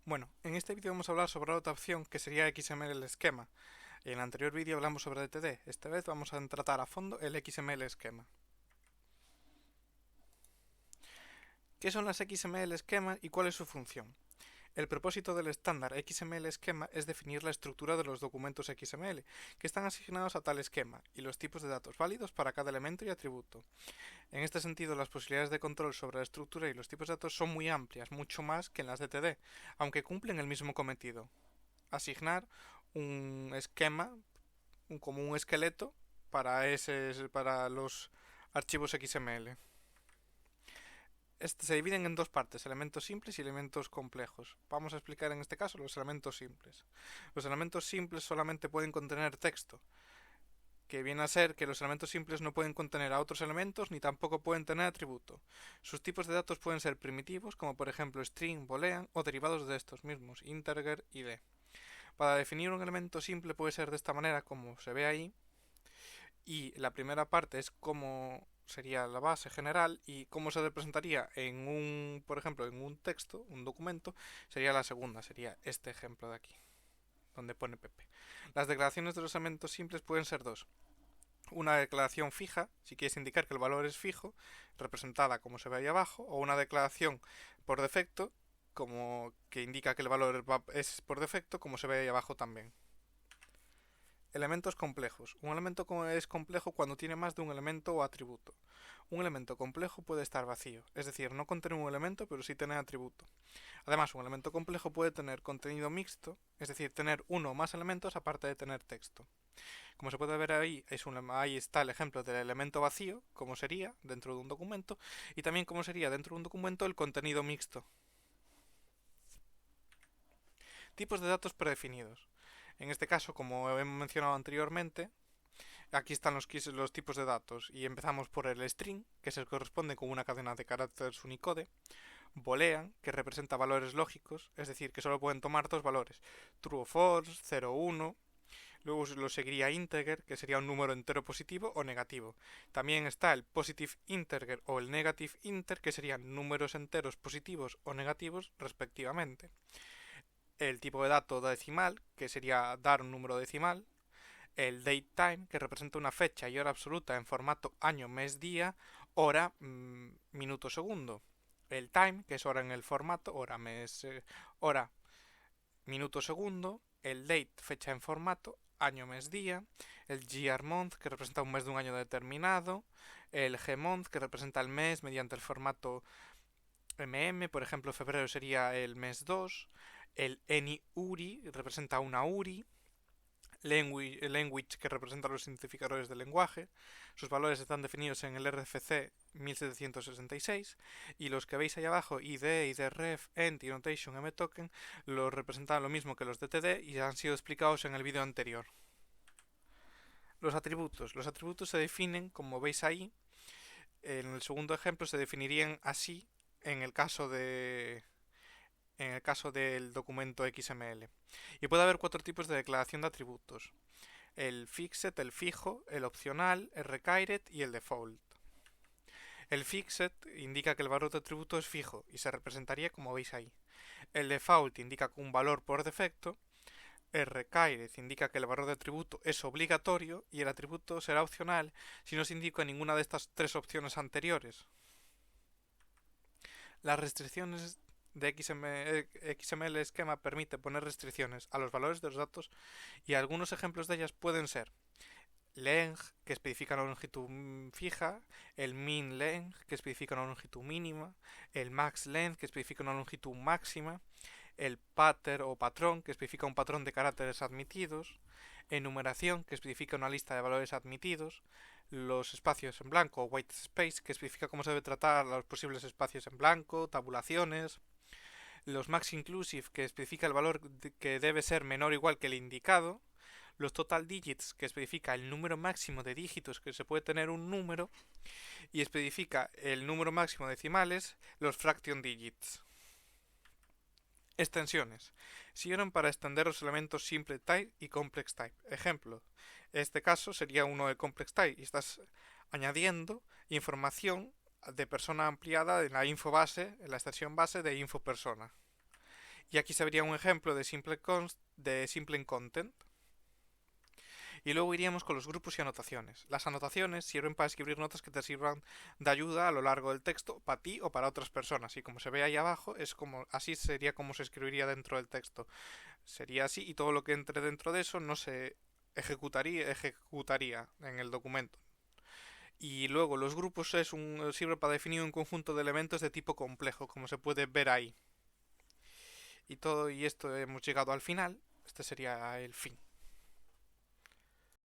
Bueno, en este vídeo vamos a hablar sobre otra opción que sería XML esquema. En el anterior vídeo hablamos sobre DTD, esta vez vamos a tratar a fondo el XML esquema. ¿Qué son las XML esquemas y cuál es su función? El propósito del estándar XML esquema es definir la estructura de los documentos XML, que están asignados a tal esquema, y los tipos de datos válidos para cada elemento y atributo. En este sentido, las posibilidades de control sobre la estructura y los tipos de datos son muy amplias, mucho más que en las DTD, aunque cumplen el mismo cometido: asignar un esquema, como un esqueleto para los archivos XML. Se dividen en dos partes: elementos simples y elementos complejos. Vamos a explicar en este caso los elementos simples. Los elementos simples solamente pueden contener texto, que viene a ser que los elementos simples no pueden contener a otros elementos ni tampoco pueden tener atributo. Sus tipos de datos pueden ser primitivos, como por ejemplo string, boolean, o derivados de estos mismos, integer y d. Para definir un elemento simple puede ser de esta manera, como se ve ahí, y la primera parte es cómo sería la base general y cómo se representaría en un, por ejemplo, en un texto, un documento, sería la segunda, sería este ejemplo de aquí, donde pone Pepe. Las declaraciones de los elementos simples pueden ser dos: una declaración fija, si quieres indicar que el valor es fijo, representada como se ve ahí abajo, o una declaración por defecto, como que indica que el valor es por defecto, como se ve ahí abajo también. Elementos complejos. Un elemento es complejo cuando tiene más de un elemento o atributo. Un elemento complejo puede estar vacío, es decir, no contener un elemento pero sí tener atributo. Además, un elemento complejo puede tener contenido mixto, es decir, tener uno o más elementos aparte de tener texto. Como se puede ver ahí, ahí está el ejemplo del elemento vacío, como sería dentro de un documento, y también como sería dentro de un documento el contenido mixto. Tipos de datos predefinidos. En este caso, como hemos mencionado anteriormente, aquí están los tipos de datos y empezamos por el string, que se corresponde con una cadena de caracteres Unicode; boolean, que representa valores lógicos, es decir, que solo pueden tomar dos valores, true o false, 0 o 1. Luego lo seguiría integer, que sería un número entero positivo o negativo. También está el positive integer o el negative integer, que serían números enteros positivos o negativos respectivamente. El tipo de dato decimal, que sería dar un número decimal. El datetime, que representa una fecha y hora absoluta en formato año, mes, día, hora, minuto, segundo. El time, que es hora en el formato hora, mes, hora, minuto, segundo. El date, fecha en formato año, mes, día. El year month, que representa un mes de un año determinado. El gmonth, que representa el mes mediante el formato por ejemplo, febrero sería el mes 2. El any URI representa una URI. Language, que representa los identificadores del lenguaje. Sus valores están definidos en el RFC 1766, y los que veis ahí abajo, ID, IDREF, ENT, Notation, MToken, los representan lo mismo que los DTD y han sido explicados en el vídeo anterior. Los atributos. Los atributos se definen, como veis ahí, en el segundo ejemplo se definirían así en el caso del documento XML. Y puede haber cuatro tipos de declaración de atributos: el fixed, el fijo, el opcional, el required y el default. El fixed indica que el valor de atributo es fijo y se representaría como veis ahí. El default indica un valor por defecto. El required indica que el valor de atributo es obligatorio y el atributo será opcional si no se indica ninguna de estas tres opciones anteriores. Las restricciones de XML esquema permite poner restricciones a los valores de los datos, y algunos ejemplos de ellas pueden ser length, que especifica una longitud fija; el min length, que especifica una longitud mínima; el max length, que especifica una longitud máxima; el pattern o patrón, que especifica un patrón de caracteres admitidos; enumeración, que especifica una lista de valores admitidos; los espacios en blanco o white space, que especifica cómo se debe tratar los posibles espacios en blanco; tabulaciones; los max inclusive, que especifica el valor que debe ser menor o igual que el indicado; los total digits, que especifica el número máximo de dígitos que se puede tener un número y especifica el número máximo de decimales; los fraction digits. Extensiones. Sirven para extender los elementos simple type y complex type. Ejemplo, este caso sería uno de complex type y estás añadiendo información de persona ampliada en la info base, en la extensión base de info persona. Y aquí se vería un ejemplo de simple content. Y luego iríamos con los grupos y anotaciones. Las anotaciones sirven para escribir notas que te sirvan de ayuda a lo largo del texto, para ti o para otras personas. Y como se ve ahí abajo, así sería como se escribiría dentro del texto. Sería así y todo lo que entre dentro de eso no se ejecutaría en el documento. Y luego los grupos sirve para definir un conjunto de elementos de tipo complejo, como se puede ver ahí. Y esto hemos llegado al final. Este sería el fin.